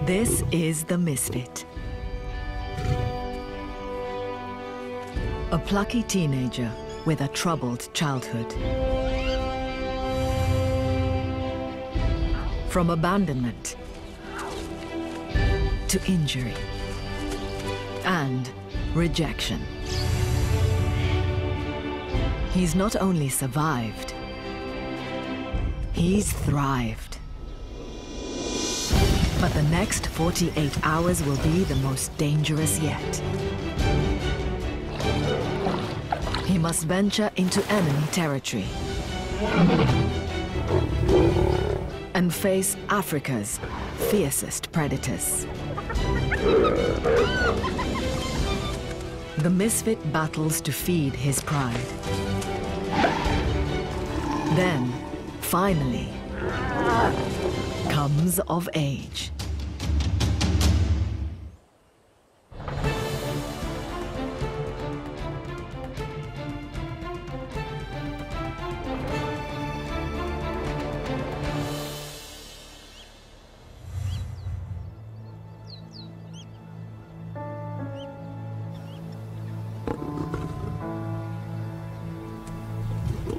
This is the Misfit. A plucky teenager with a troubled childhood. From abandonment to injury and rejection. He's not only survived, he's thrived. But the next 48 hours will be the most dangerous yet. He must venture into enemy territory and face Africa's fiercest predators. The Misfit battles to feed his pride. Then, finally, comes of age.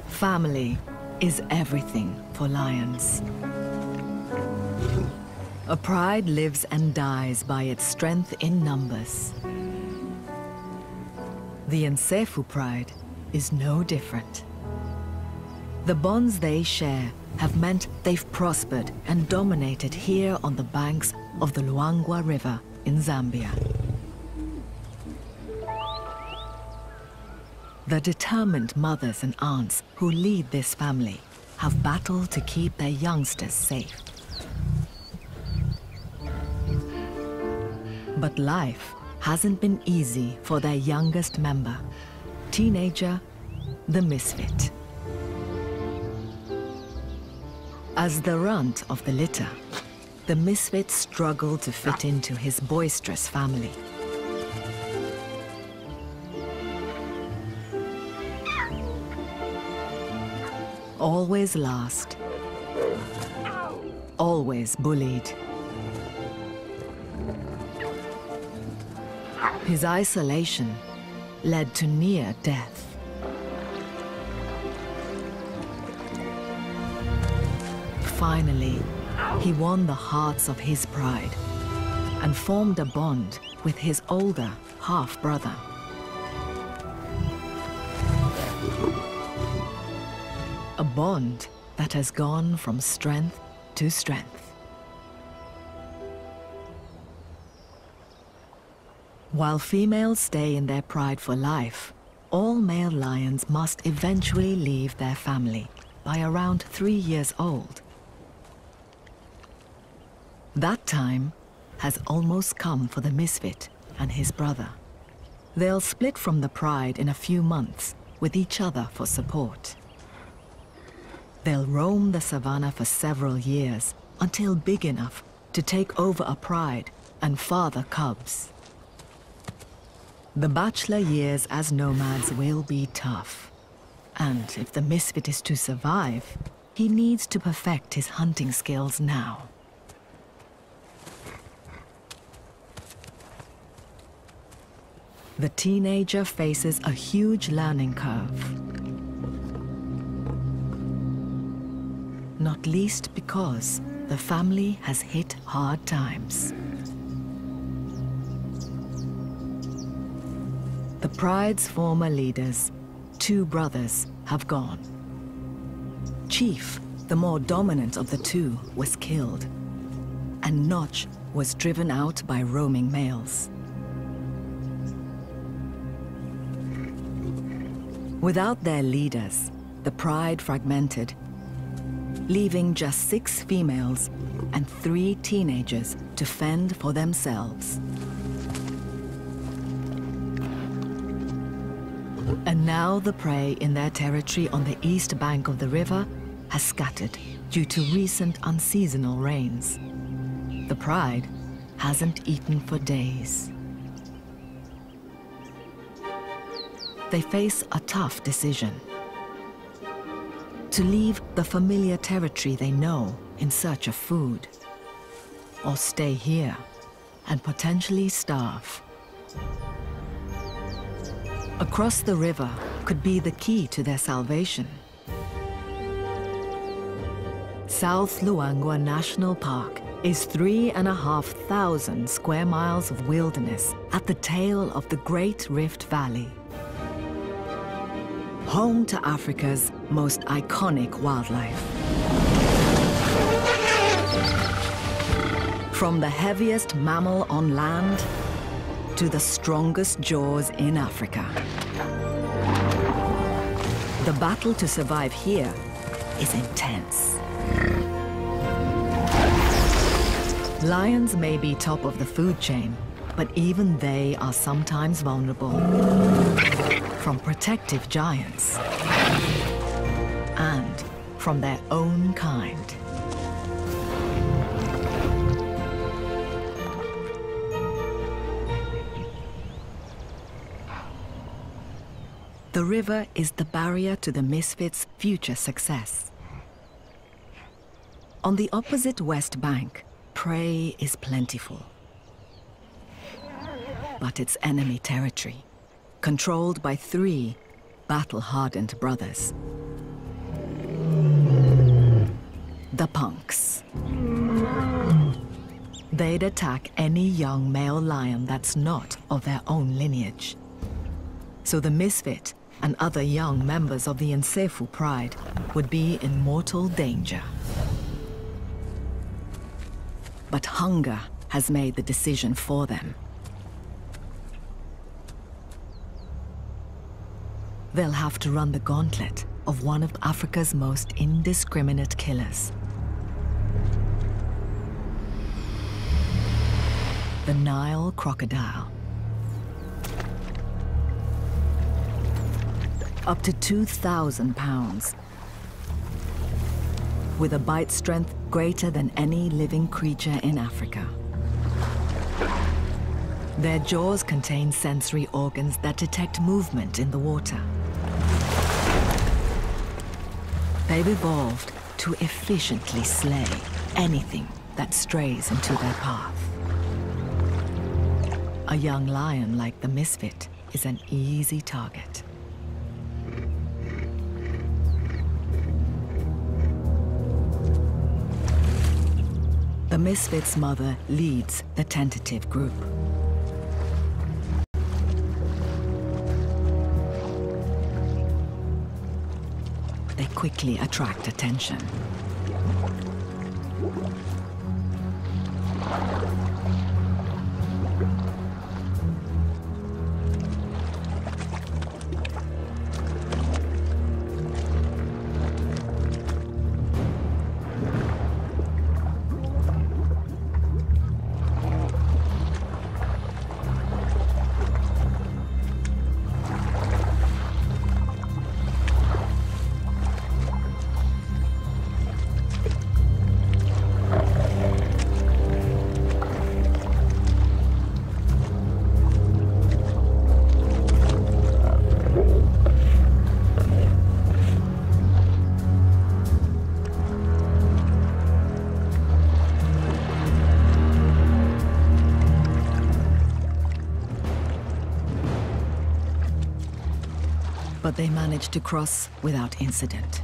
Family is everything for lions. A pride lives and dies by its strength in numbers. The Nsefu pride is no different. The bonds they share have meant they've prospered and dominated here on the banks of the Luangwa River in Zambia. The determined mothers and aunts who lead this family have battled to keep their youngsters safe. But life hasn't been easy for their youngest member, teenager, the Misfit. As the runt of the litter, the Misfit struggled to fit into his boisterous family. Always last, always bullied. His isolation led to near death. Finally, he won the hearts of his pride and formed a bond with his older half-brother. A bond that has gone from strength to strength. While females stay in their pride for life, all male lions must eventually leave their family by around 3 years old. That time has almost come for the Misfit and his brother. They'll split from the pride in a few months with each other for support. They'll roam the savannah for several years until big enough to take over a pride and father cubs. The bachelor years as nomads will be tough. And if the Misfit is to survive, he needs to perfect his hunting skills now. The teenager faces a huge learning curve. Not least because the family has hit hard times. The pride's former leaders, 2 brothers, have gone. Chief, the more dominant of the 2, was killed, and Notch was driven out by roaming males. Without their leaders, the pride fragmented, leaving just 6 females and 3 teenagers to fend for themselves. And now the prey in their territory on the east bank of the river has scattered due to recent unseasonal rains. The pride hasn't eaten for days. They face a tough decision: to leave the familiar territory they know in search of food, or stay here and potentially starve. Across the river could be the key to their salvation. South Luangwa National Park is 3,500 square miles of wilderness at the tail of the Great Rift Valley. Home to Africa's most iconic wildlife. From the heaviest mammal on land to the strongest jaws in Africa. The battle to survive here is intense. Lions may be top of the food chain, but even they are sometimes vulnerable. From protective giants and from their own kind. The river is the barrier to the misfits' future success. On the opposite west bank, prey is plentiful. But it's enemy territory, controlled by 3 battle-hardened brothers. The punks. They'd attack any young male lion that's not of their own lineage. So the misfit and other young members of the Nsefu pride would be in mortal danger. But hunger has made the decision for them. They'll have to run the gauntlet of one of Africa's most indiscriminate killers. The Nile crocodile. Up to 2,000 pounds. With a bite strength greater than any living creature in Africa. Their jaws contain sensory organs that detect movement in the water. They've evolved to efficiently slay anything that strays into their path. A young lion like the misfit is an easy target. The misfit's mother leads the tentative group. They quickly attract attention. But they managed to cross without incident.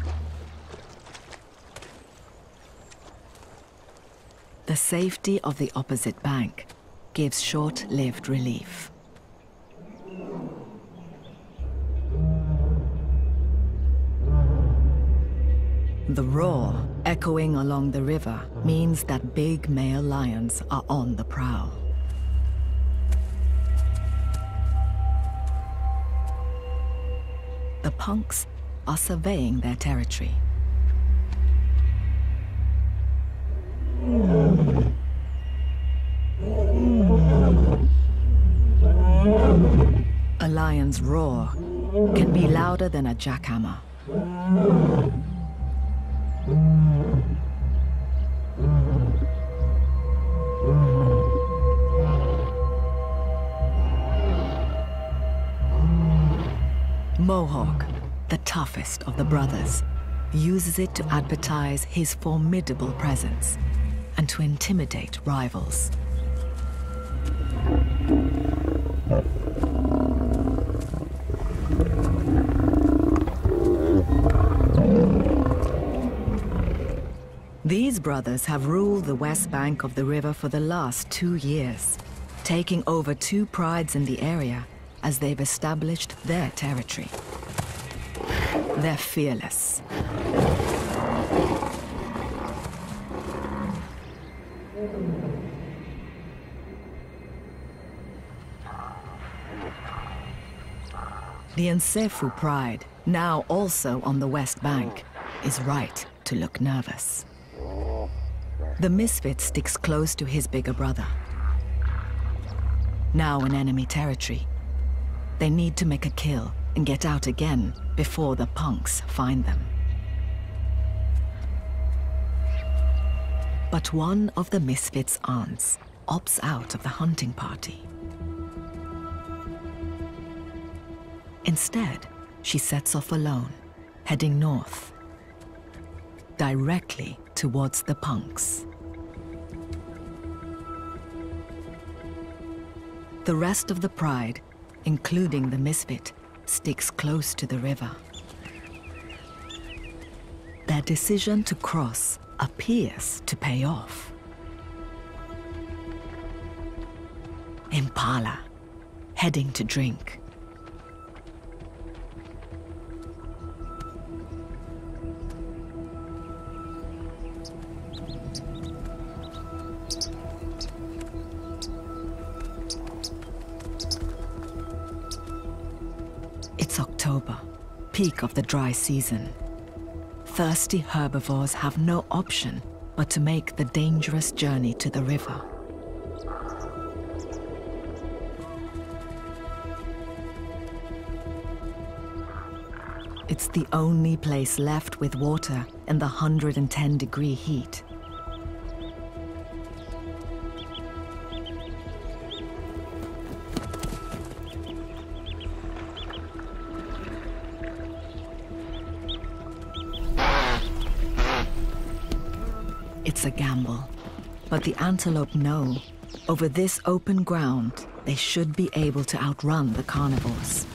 The safety of the opposite bank gives short-lived relief. The roar echoing along the river means that big male lions are on the prowl. The punks are surveying their territory. A lion's roar can be louder than a jackhammer. Mohawk, the toughest of the brothers, uses it to advertise his formidable presence and to intimidate rivals. These brothers have ruled the west bank of the river for the last 2 years, taking over 2 prides in the area as they've established their territory. They're fearless. The Nsefu pride, now also on the west bank, is right to look nervous. The misfit sticks close to his bigger brother. Now in enemy territory, they need to make a kill and get out again before the punks find them. But one of the misfit's aunts opts out of the hunting party. Instead, she sets off alone, heading north, directly towards the punks. The rest of the pride, including the misfit, sticks close to the river. Their decision to cross appears to pay off. Impala, heading to drink. It's October, peak of the dry season. Thirsty herbivores have no option but to make the dangerous journey to the river. It's the only place left with water in the 110-degree heat. It's a gamble, but the antelope know over this open ground they should be able to outrun the carnivores.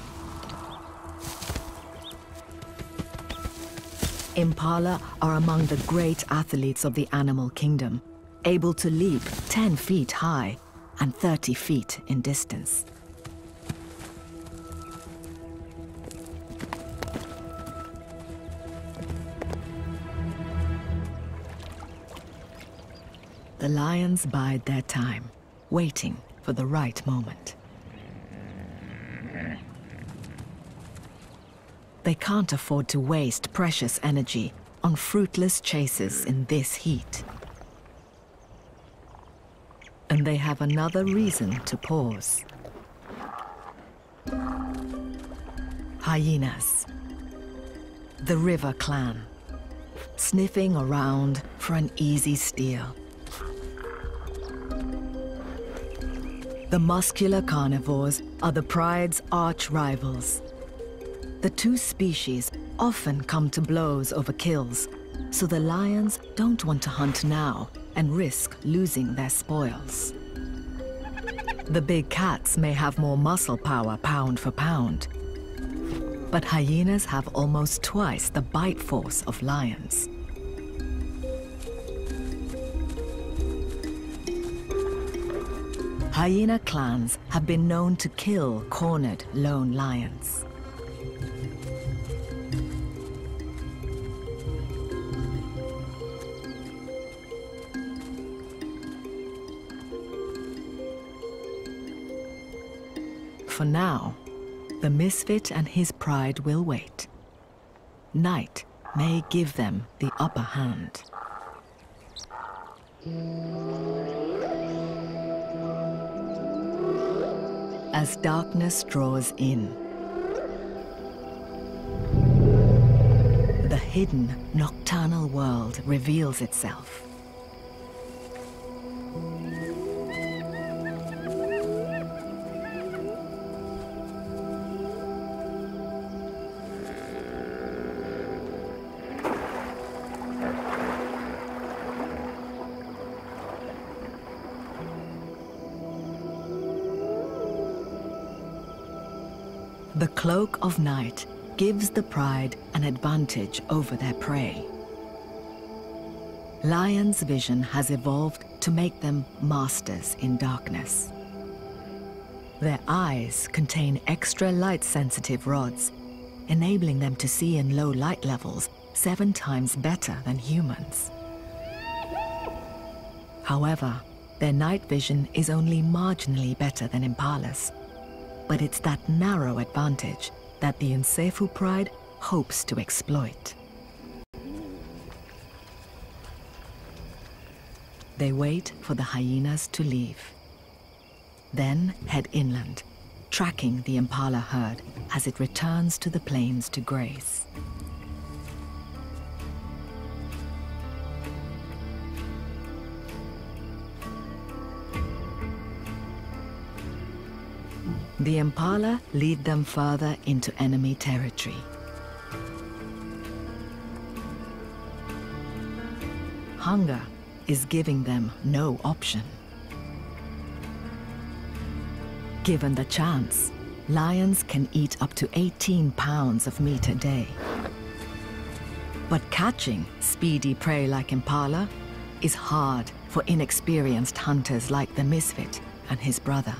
Impala are among the great athletes of the animal kingdom, able to leap 10 feet high and 30 feet in distance. The lions bide their time, waiting for the right moment. They can't afford to waste precious energy on fruitless chases in this heat. And they have another reason to pause. Hyenas. The river clan, sniffing around for an easy steal. The muscular carnivores are the pride's arch rivals. The two species often come to blows over kills, so the lions don't want to hunt now and risk losing their spoils. The big cats may have more muscle power pound for pound, but hyenas have almost twice the bite force of lions. Hyena clans have been known to kill cornered lone lions. For now, the misfit and his pride will wait. Night may give them the upper hand. As darkness draws in, the hidden nocturnal world reveals itself. The cloak of night gives the pride an advantage over their prey. Lions' vision has evolved to make them masters in darkness. Their eyes contain extra light-sensitive rods, enabling them to see in low light levels 7 times better than humans. However, their night vision is only marginally better than impalas. But it's that narrow advantage that the Nsefu pride hopes to exploit. They wait for the hyenas to leave. Then head inland, tracking the impala herd as it returns to the plains to graze. The impala lead them further into enemy territory. Hunger is giving them no option. Given the chance, lions can eat up to 18 pounds of meat a day. But catching speedy prey like impala is hard for inexperienced hunters like the misfit and his brother.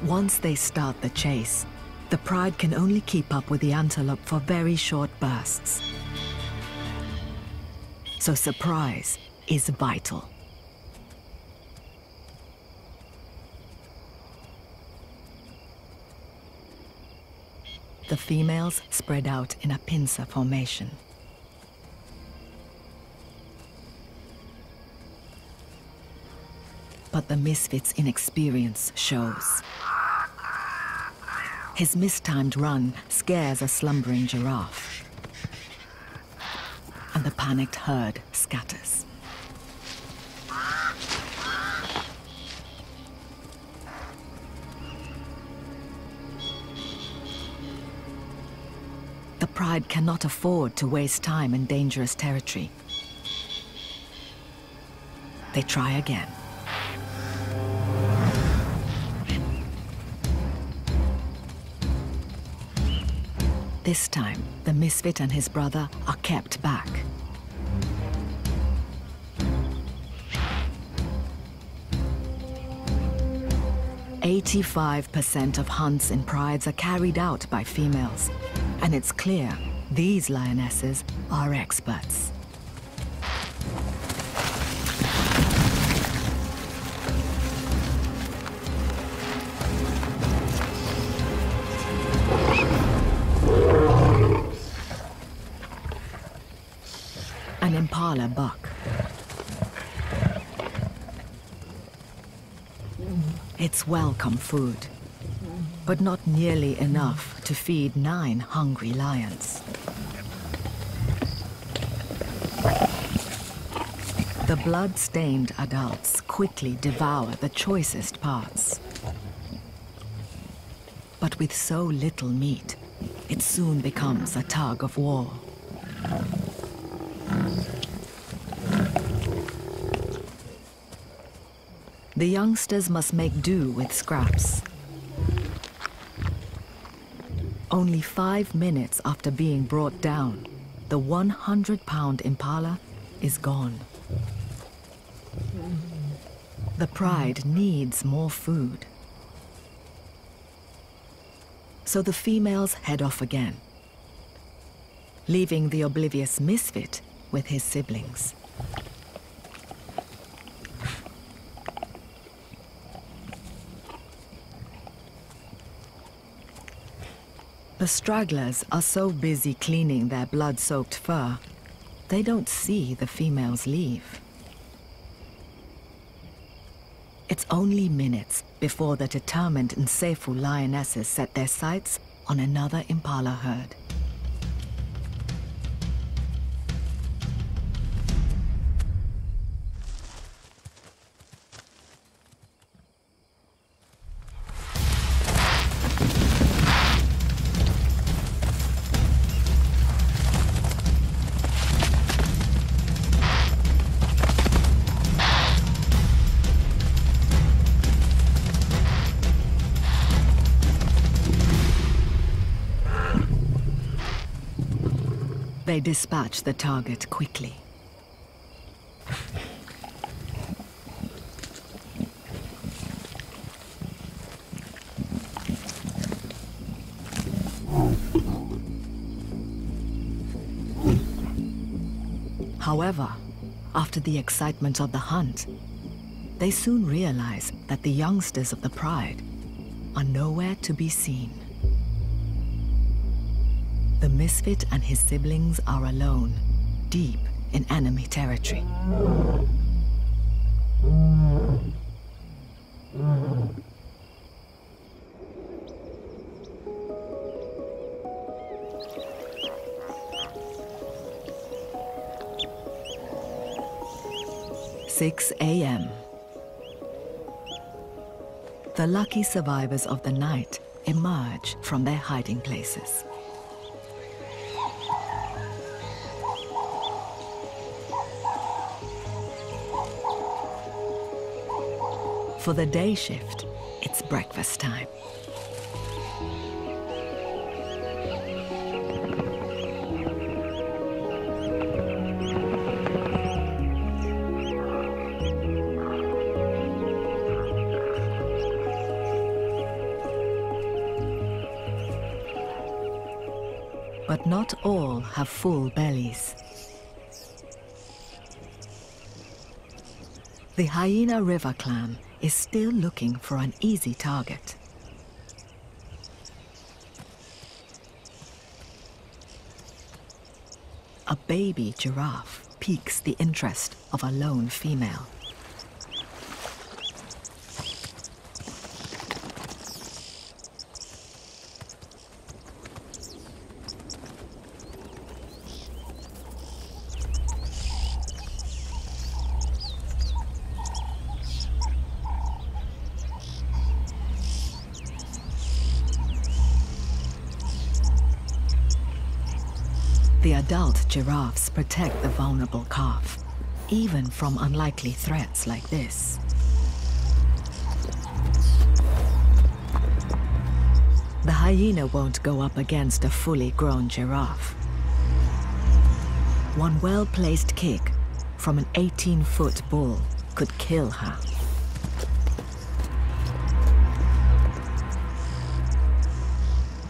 Once they start the chase, the pride can only keep up with the antelope for very short bursts. So surprise is vital. The females spread out in a pincer formation. But the misfit's inexperience shows. His mistimed run scares a slumbering giraffe, and the panicked herd scatters. The pride cannot afford to waste time in dangerous territory. They try again. This time, the misfit and his brother are kept back. "85% of hunts in prides are carried out by females, and it's clear these lionesses are experts." An impala buck. It's welcome food, but not nearly enough to feed 9 hungry lions. The blood-stained adults quickly devour the choicest parts. But with so little meat, it soon becomes a tug of war. The youngsters must make do with scraps. Only 5 minutes after being brought down, the 100-pound impala is gone. The pride needs more food. So the females head off again, leaving the oblivious misfit with his siblings. The stragglers are so busy cleaning their blood-soaked fur, they don't see the females leave. It's only minutes before the determined Nsefu lionesses set their sights on another impala herd. They dispatch the target quickly. However, after the excitement of the hunt, they soon realize that the youngsters of the Pride are nowhere to be seen. The Misfit and his siblings are alone, deep in enemy territory. "6 a.m. The lucky survivors of the night emerge from their hiding places. For the day shift, it's breakfast time. But not all have full bellies. The Hyena River clan is still looking for an easy target. A baby giraffe piques the interest of a lone female. The adult giraffes protect the vulnerable calf, even from unlikely threats like this. The hyena won't go up against a fully grown giraffe. One well-placed kick from an 18-foot bull could kill her.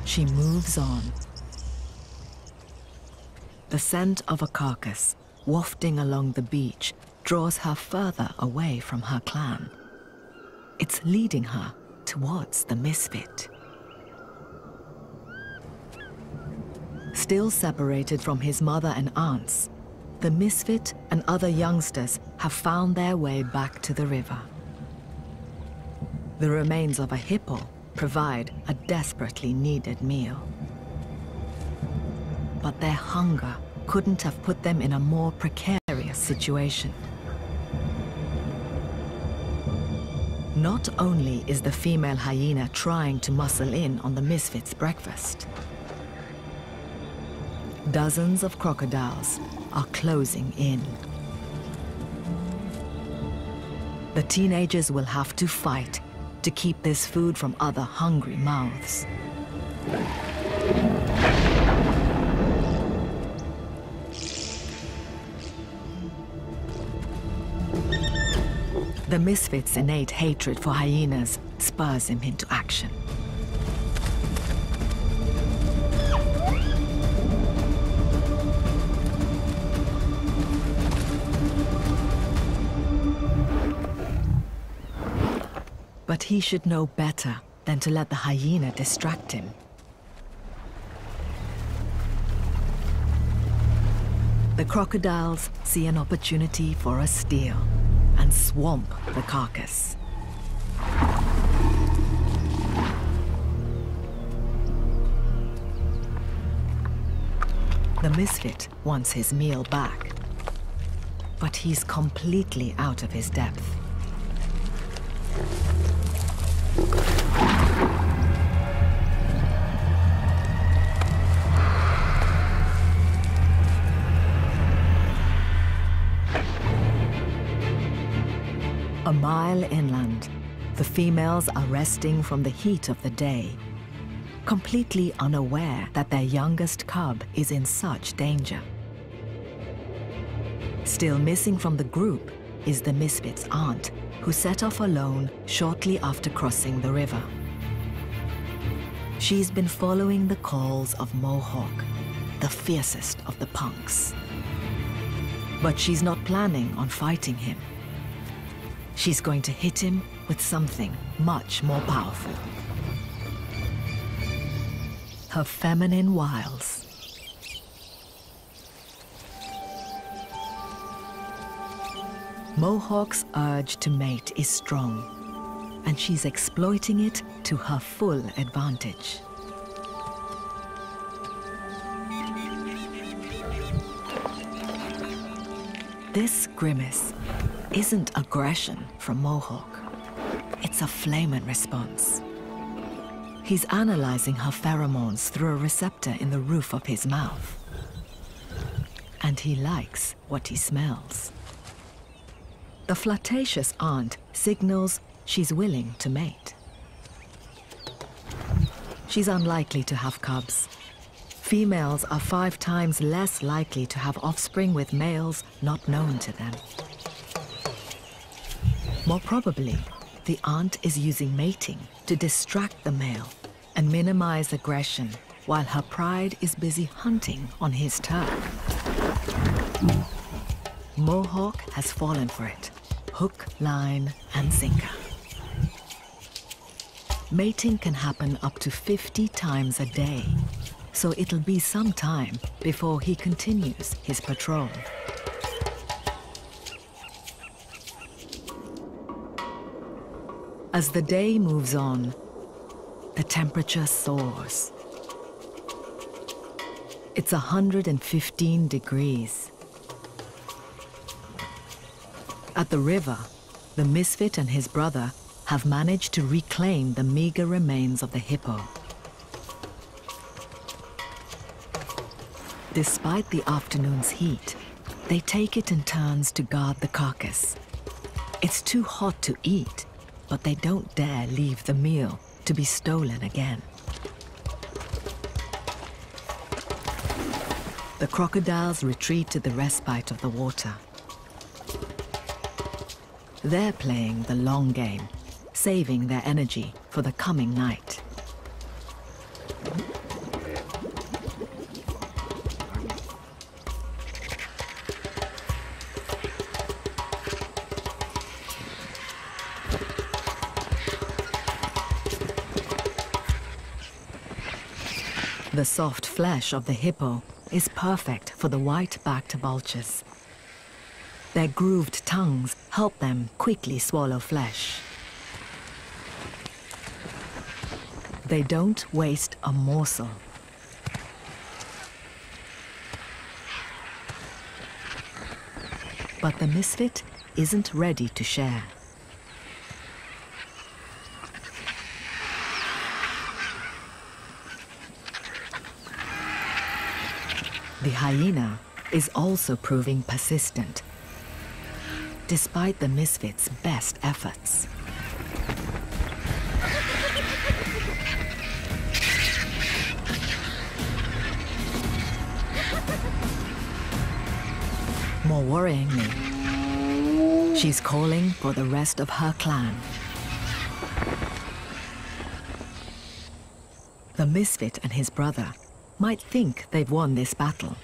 She moves on. The scent of a carcass, wafting along the beach, draws her further away from her clan. It's leading her towards the Misfit. Still separated from his mother and aunts, the Misfit and other youngsters have found their way back to the river. The remains of a hippo provide a desperately needed meal. But their hunger couldn't have put them in a more precarious situation. Not only is the female hyena trying to muscle in on the Misfit's breakfast, dozens of crocodiles are closing in. The teenagers will have to fight to keep this food from other hungry mouths. The Misfit's innate hatred for hyenas spurs him into action. But he should know better than to let the hyena distract him. The crocodiles see an opportunity for a steal and swamp the carcass. The Misfit wants his meal back, but he's completely out of his depth. A mile inland, the females are resting from the heat of the day. completely unaware that their youngest cub is in such danger. Still missing from the group is the misfit's aunt, who set off alone shortly after crossing the river. She's been following the calls of Mohawk, the fiercest of the punks. But she's not planning on fighting him. She's going to hit him with something much more powerful. Her feminine wiles. Mohawk's urge to mate is strong, and she's exploiting it to her full advantage. This grimace isn't aggression from Mohawk. It's a flamin' response. He's analyzing her pheromones through a receptor in the roof of his mouth. And he likes what he smells. The flirtatious aunt signals she's willing to mate. She's unlikely to have cubs. Females are 5 times less likely to have offspring with males not known to them. More probably, the aunt is using mating to distract the male and minimize aggression while her pride is busy hunting on his turf. Mohawk has fallen for it, hook, line, and sinker. Mating can happen up to 50 times a day, so it'll be some time before he continues his patrol. As the day moves on, the temperature soars. It's 115 degrees. At the river, the misfit and his brother have managed to reclaim the meager remains of the hippo. Despite the afternoon's heat, they take it in turns to guard the carcass. It's too hot to eat, but they don't dare leave the meal to be stolen again. The crocodiles retreat to the respite of the water. They're playing the long game, saving their energy for the coming night. The soft flesh of the hippo is perfect for the white-backed vultures. Their grooved tongues help them quickly swallow flesh. They don't waste a morsel. But the misfit isn't ready to share. The hyena is also proving persistent, despite the misfit's best efforts. More worryingly, she's calling for the rest of her clan. The misfit and his brother might think they've won this battle.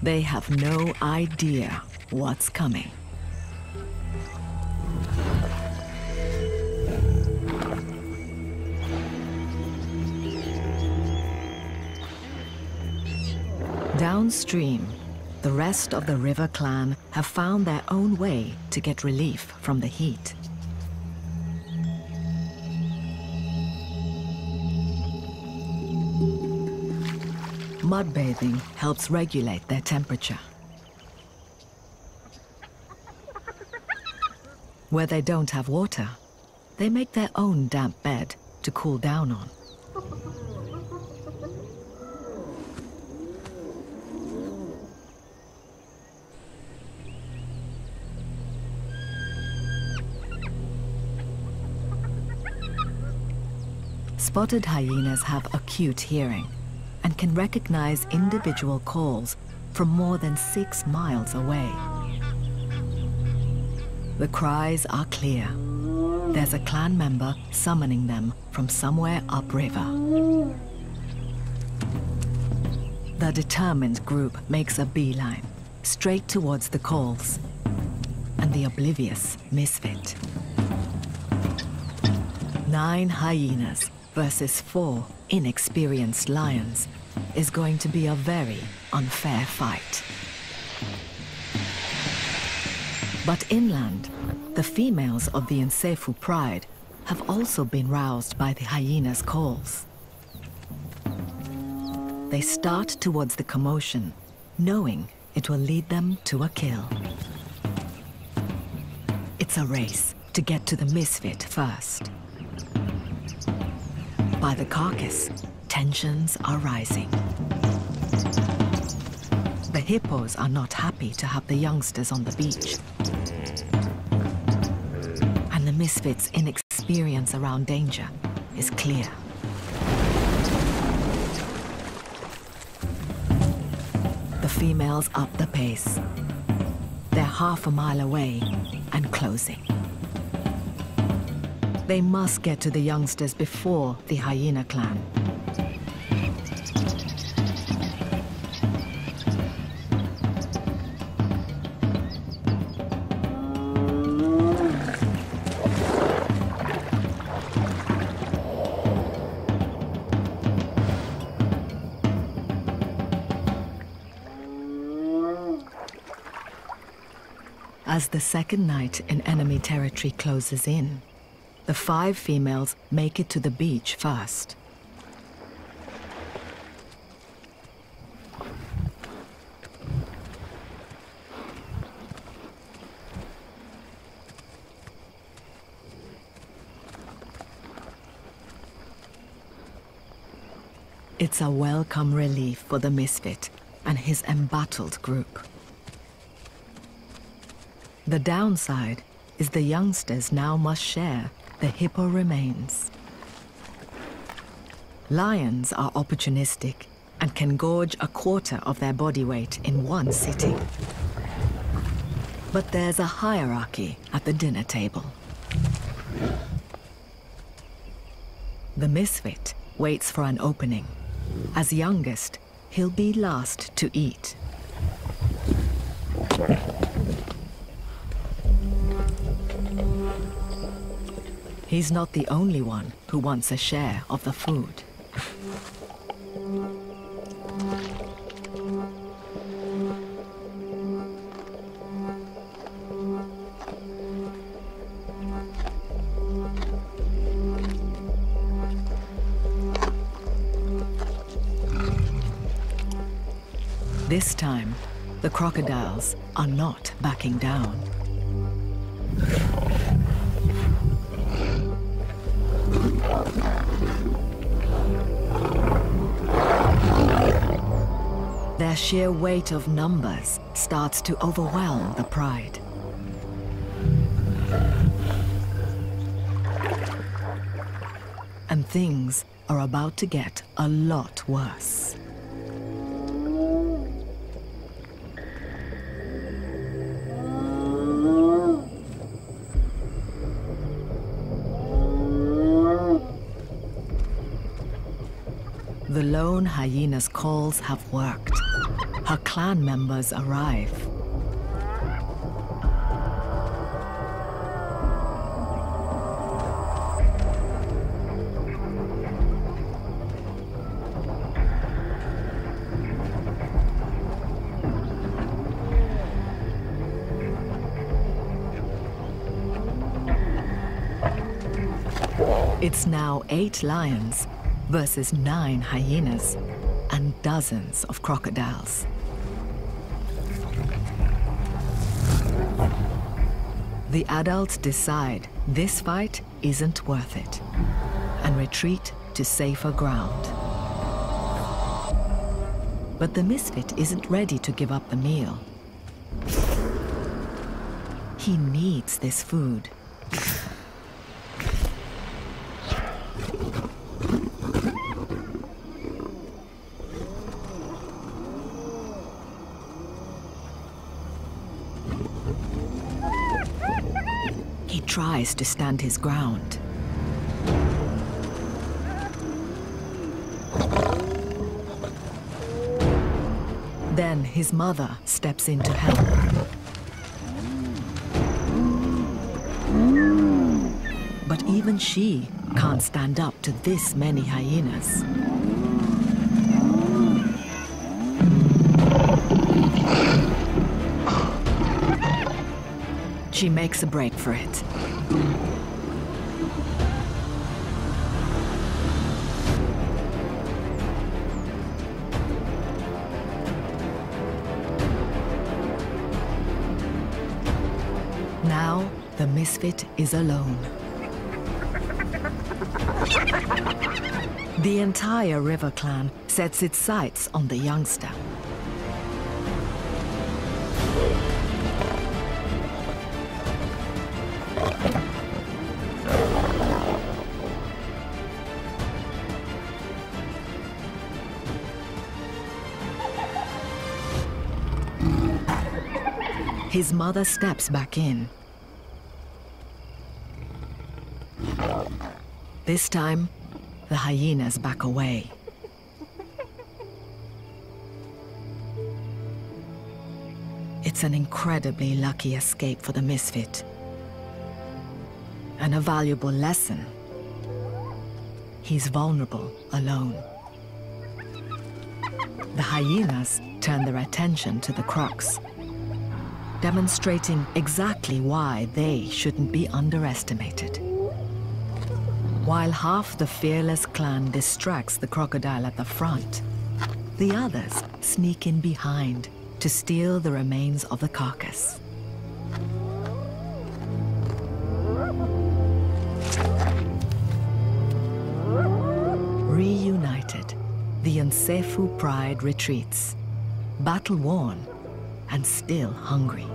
They have no idea what's coming. Downstream, the rest of the river clan have found their own way to get relief from the heat. Mud bathing helps regulate their temperature. Where they don't have water, they make their own damp bed to cool down on. Spotted hyenas have acute hearing and can recognize individual calls from more than 6 miles away. The cries are clear. There's a clan member summoning them from somewhere upriver. The determined group makes a beeline, straight towards the calls, and the oblivious misfit. 9 hyenas versus 4 inexperienced lions is going to be a very unfair fight. But inland, the females of the Nsefu pride have also been roused by the hyenas' calls. They start towards the commotion, knowing it will lead them to a kill. It's a race to get to the misfit first. By the carcass, tensions are rising. The hippos are not happy to have the youngsters on the beach. And the misfits' inexperience around danger is clear. The females up the pace. They're half a mile away and closing. They must get to the youngsters before the hyena clan. As the second night in enemy territory closes in, the 5 females make it to the beach first. It's a welcome relief for the misfit and his embattled group. The downside is the youngsters now must share the hippo remains. Lions are opportunistic and can gorge a quarter of their body weight in one sitting. But there's a hierarchy at the dinner table. The misfit waits for an opening. As youngest, he'll be last to eat. He's not the only one who wants a share of the food. This time, the crocodiles are not backing down. Their sheer weight of numbers starts to overwhelm the pride. And things are about to get a lot worse. The lone hyena's calls have worked. Her clan members arrive. It's now 8 lions versus 9 hyenas and dozens of crocodiles. The adults decide this fight isn't worth it and retreat to safer ground. But the misfit isn't ready to give up the meal. He needs this food. tries to stand his ground. Then his mother steps in to help. But even she can't stand up to this many hyenas. She makes a break for it. Now, the misfit is alone. The entire river clan sets its sights on the youngster. His mother steps back in. This time, the hyenas back away. It's an incredibly lucky escape for the misfit. And a valuable lesson. He's vulnerable alone. The hyenas turn their attention to the crocs, demonstrating exactly why they shouldn't be underestimated. While half the fearless clan distracts the crocodile at the front, the others sneak in behind to steal the remains of the carcass. Reunited, the Nsefu pride retreats, battle-worn and still hungry.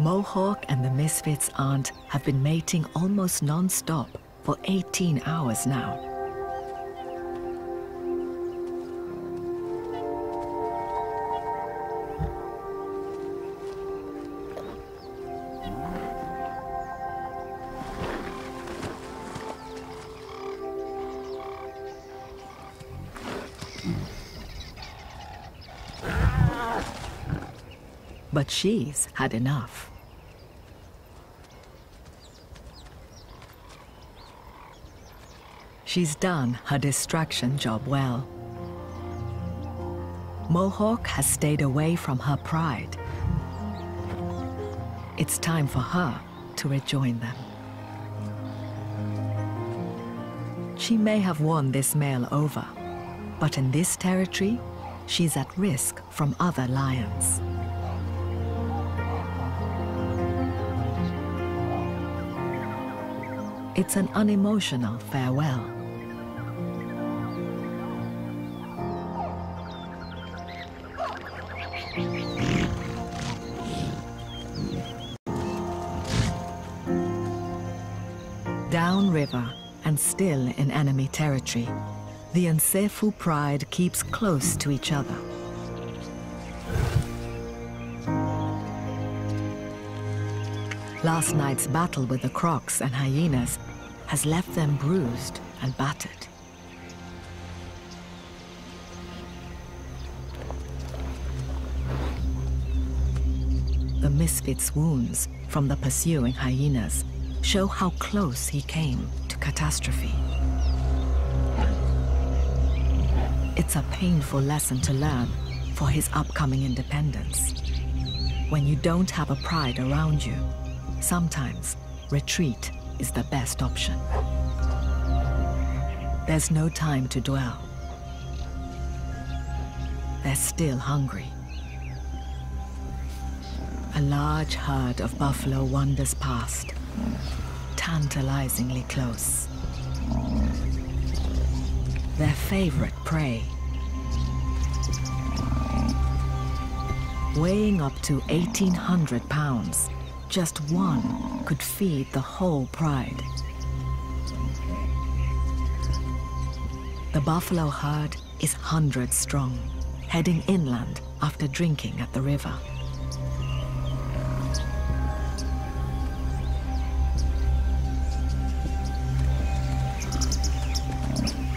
Mohawk and the misfit's aunt have been mating almost non-stop for 18 hours now. But she's had enough. She's done her distraction job well. Mohawk has stayed away from her pride. It's time for her to rejoin them. She may have won this male over, but in this territory, she's at risk from other lions. It's an unemotional farewell. Downriver and still in enemy territory, the Nsefu pride keeps close to each other. Last night's battle with the crocs and hyenas has left them bruised and battered. The misfit's wounds from the pursuing hyenas show how close he came to catastrophe. It's a painful lesson to learn for his upcoming independence. When you don't have a pride around you, sometimes retreat is the best option. There's no time to dwell. They're still hungry. A large herd of buffalo wanders past, tantalizingly close. their favorite prey. Weighing up to 1,800 pounds, just one could feed the whole pride. The buffalo herd is hundreds strong, heading inland after drinking at the river.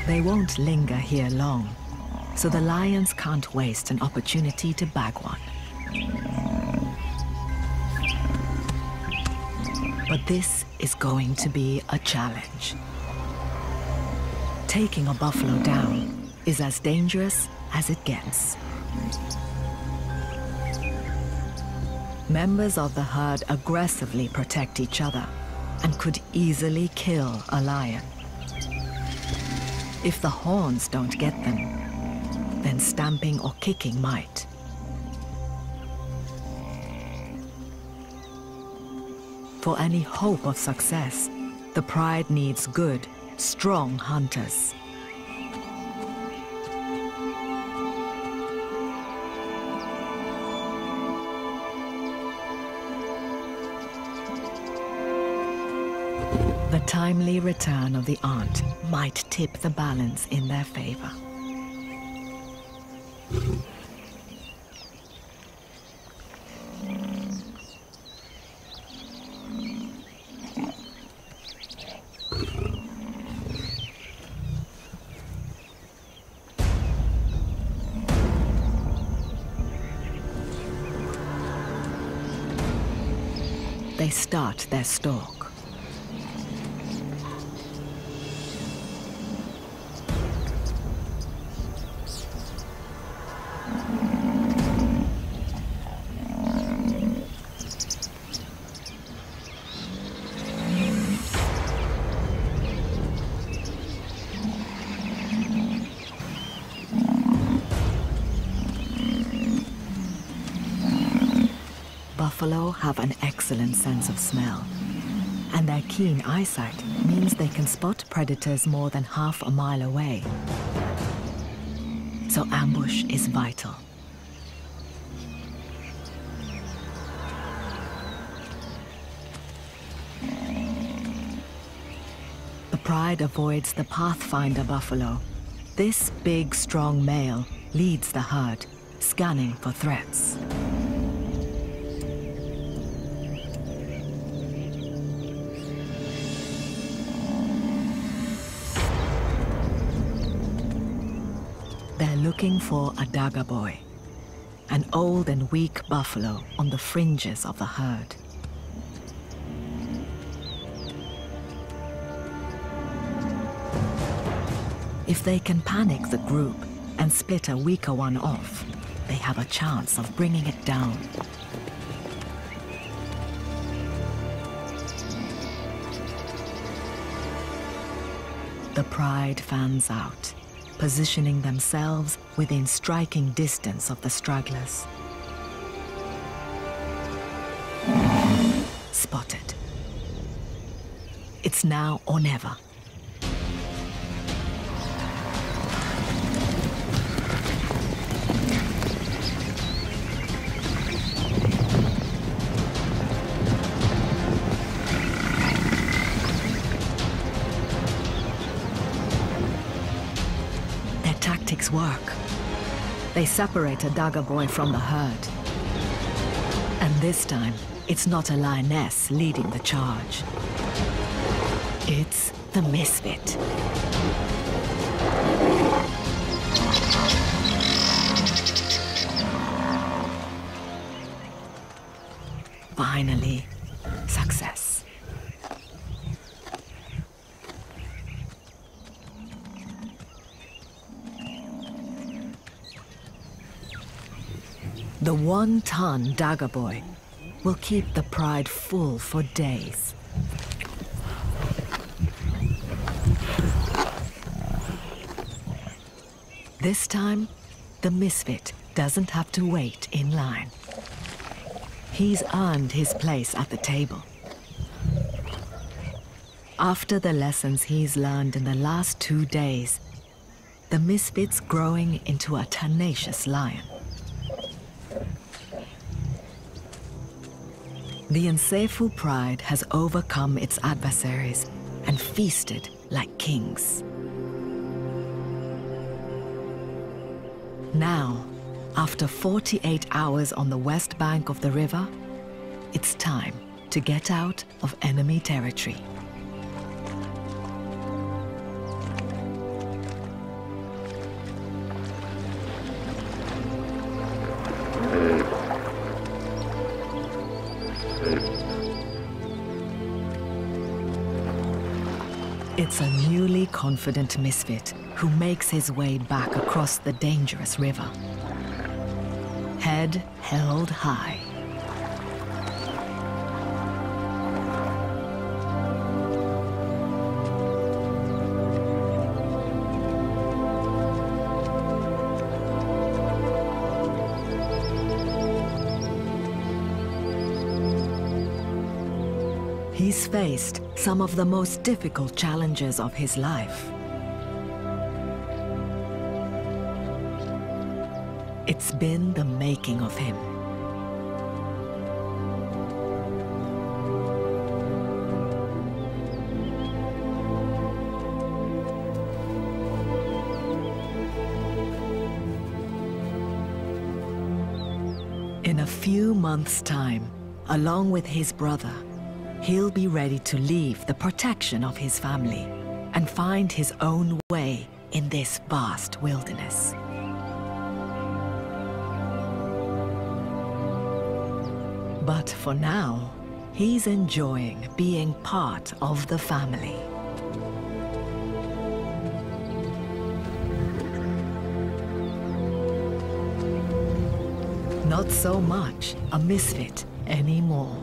They won't linger here long, so the lions can't waste an opportunity to bag one. But this is going to be a challenge. Taking a buffalo down is as dangerous as it gets. Members of the herd aggressively protect each other and could easily kill a lion. If the horns don't get them, then stamping or kicking might. For any hope of success, the pride needs good, strong hunters. The timely return of the aunt might tip the balance in their favor. They start their stalk. Buffalo have an excellent sense of smell, and their keen eyesight means they can spot predators more than half a mile away. So ambush is vital. The pride avoids the pathfinder buffalo. This big, strong male leads the herd, scanning for threats. They're looking for a dagger boy, an old and weak buffalo on the fringes of the herd. If they can panic the group and split a weaker one off, they have a chance of bringing it down. The pride fans out, positioning themselves within striking distance of the stragglers. Spotted. It's now or never. Tactics work. They separate a dagger boy from the herd. And this time, it's not a lioness leading the charge. It's the misfit. Finally, success. The one-ton dagger boy will keep the pride full for days. This time, the misfit doesn't have to wait in line. He's earned his place at the table. After the lessons he's learned in the last 2 days, the misfit's growing into a tenacious lion. The Nsefu pride has overcome its adversaries and feasted like kings. Now, after 48 hours on the west bank of the river, it's time to get out of enemy territory. It's a newly confident misfit who makes his way back across the dangerous river. Head held high. He's faced some of the most difficult challenges of his life. It's been the making of him. In a few months' time, along with his brother, he'll be ready to leave the protection of his family and find his own way in this vast wilderness. But for now, he's enjoying being part of the family. Not so much a misfit anymore.